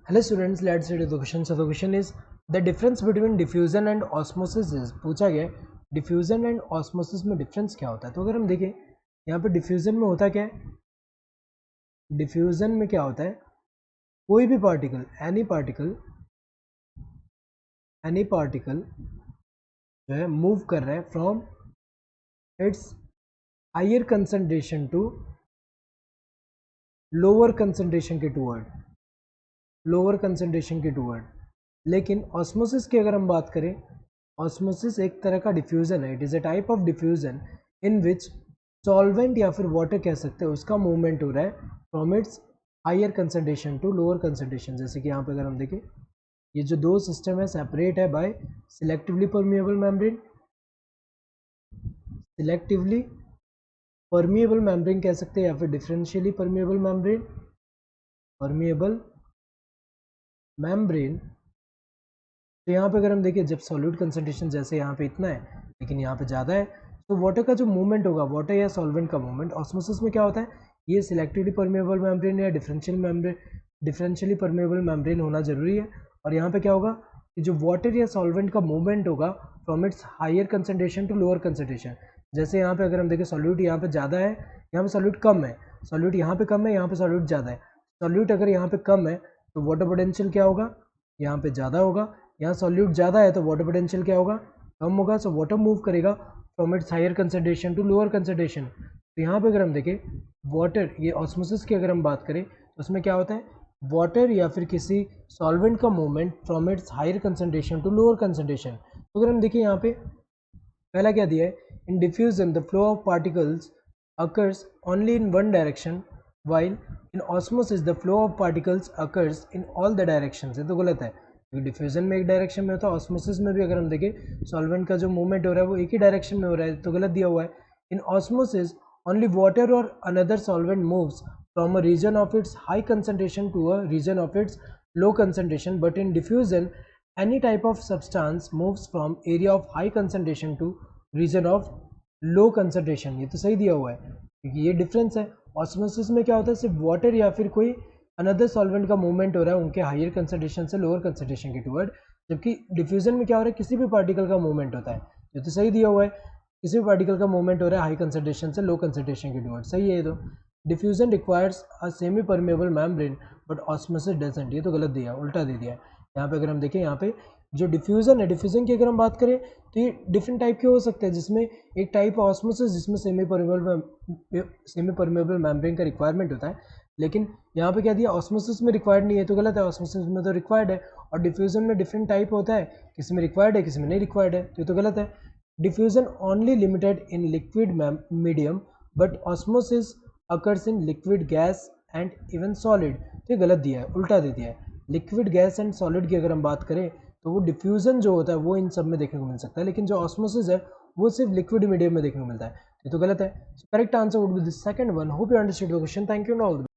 Hello students, let's read the question. So the question is the difference between diffusion and osmosis is पूछा गया diffusion and osmosis में difference क्या होता है। तो अगर हम देखें यहाँ पे diffusion में होता क्या है, diffusion में क्या होता है, कोई भी पार्टिकल एनी पार्टिकल जो है मूव कर रहा है from its higher concentration to lower concentration के टूवर्ड। लेकिन ऑस्मोसिस की अगर हम बात करें, ऑस्मोसिस एक तरह का डिफ्यूजन है। It is a type of diffusion in which solvent या फिर वाटर कह सकते हैं उसका मूवमेंट हो रहा है from its higher concentration to lower concentration. जैसे कि यहाँ पे अगर हम देखें, ये जो दो सिस्टम है सेपरेट है बाय सिलेक्टिवली परमिएबल मेम्ब्रेन कह सकते हैं, या फिर डिफरेंशियली परमिएबल मेम्ब्रेन। तो यहाँ पे अगर हम देखें, जब सॉल्यूट कंसंट्रेशन जैसे यहाँ पे इतना है लेकिन यहाँ पे ज़्यादा है, तो वाटर का जो मूवमेंट होगा, वाटर या सॉल्वेंट का मूवमेंट ऑस्मोसिस में क्या होता है, ये सिलेक्टिवली परमिएबल मेम्ब्रेन या डिफरेंशियली परमिएबल मेम्ब्रेन होना जरूरी है। और यहाँ पे क्या होगा कि जो वाटर या सॉल्वेंट का मूवमेंट होगा from its higher concentration to lower concentration. जैसे यहाँ पे अगर हम देखें, सॉल्यूट यहाँ पे ज़्यादा है, यहाँ पे सॉल्यूट कम है, सॉल्यूट यहाँ पे कम है, यहाँ पे सॉल्यूट ज़्यादा है। सॉल्यूट अगर यहाँ पे कम है तो वाटर पोटेंशियल क्या होगा, यहाँ पे ज़्यादा होगा। यहाँ सॉल्यूट ज़्यादा है तो वाटर पोटेंशियल क्या होगा, कम होगा। सो वाटर मूव करेगा from its higher concentration to lower concentration. तो यहाँ पे अगर हम देखें वाटर, ये ऑस्मोसिस की अगर हम बात करें तो उसमें क्या होता है, वाटर या फिर किसी सॉल्वेंट का movement from its higher concentration to lower concentration. तो अगर हम देखें यहाँ पे पहला क्या दिया है, in diffusion the flow of particles occurs only in one direction while in osmosis the flow of particles occurs in all the directions. ये तो गलत है, क्योंकि डिफ्यूजन में एक डायरेक्शन में होता है, ऑस्मोसिस में भी अगर हम देखें सॉल्वेंट का जो मूवमेंट हो रहा है वो एक ही डायरेक्शन में हो रहा है, तो गलत दिया हुआ है। इन ऑस्मोसिस ओनली वाटर और another solvent moves from a region of its high concentration to a region of its low concentration, but in diffusion any type of substance moves from area of high concentration to region of low concentration। ये तो सही दिया हुआ है क्योंकि ये difference है। Osmosis में क्या होता है, सिर्फ वाटर या फिर कोई अनदर सॉल्वेंट का मूवमेंट हो रहा है उनके हायर कंसंट्रेशन से लोअर कंसंट्रेशन के टुवर्ड, जबकि डिफ्यूजन में क्या हो रहा है, किसी भी पार्टिकल का मूवमेंट होता है। ये तो सही दिया हुआ है, किसी भी पार्टिकल का मूवमेंट हो रहा है हाई कंसंट्रेशन से लो कंसंट्रेशन के टुवर्ड, सही है ये तो। Diffusion requires a semi permeable membrane but osmosis doesn't, ये तो गलत दिया, उल्टा दे दिया है। यहाँ पे अगर हम देखें, यहाँ पे जो डिफ्यूजन है, डिफ्यूजन की अगर हम बात करें तो ये डिफरेंट टाइप के हो सकते हैं, जिसमें एक टाइप ऑस्मोसिस जिसमें सेमी परमेबल मेम्ब्रेन का रिक्वायरमेंट होता है, लेकिन यहाँ पे क्या दिया, ऑस्मोसिस में रिक्वायर्ड नहीं है, तो गलत है। ऑस्मोसिस में तो रिक्वायर्ड है। और डिफ्यूजन में डिफरेंट टाइप होता है, किसी में रिक्वायर्ड है किसी में नहीं रिक्वायर्ड है, तो ये तो गलत है। Diffusion only limited in liquid medium but osmosis occurs in liquid, gas and even solid, तो ये गलत दिया है, उल्टा दे दिया है। लिक्विड, गैस एंड सॉलिड की अगर हम बात करें तो वो डिफ्यूजन जो होता है वो इन सब में देखने को मिल सकता है, लेकिन जो ऑस्मोसिस है वो सिर्फ लिक्विड मीडियम में देखने को मिलता है, ये तो गलत है। Correct answer would be the second one. Hope you understood the question. Thank you and all the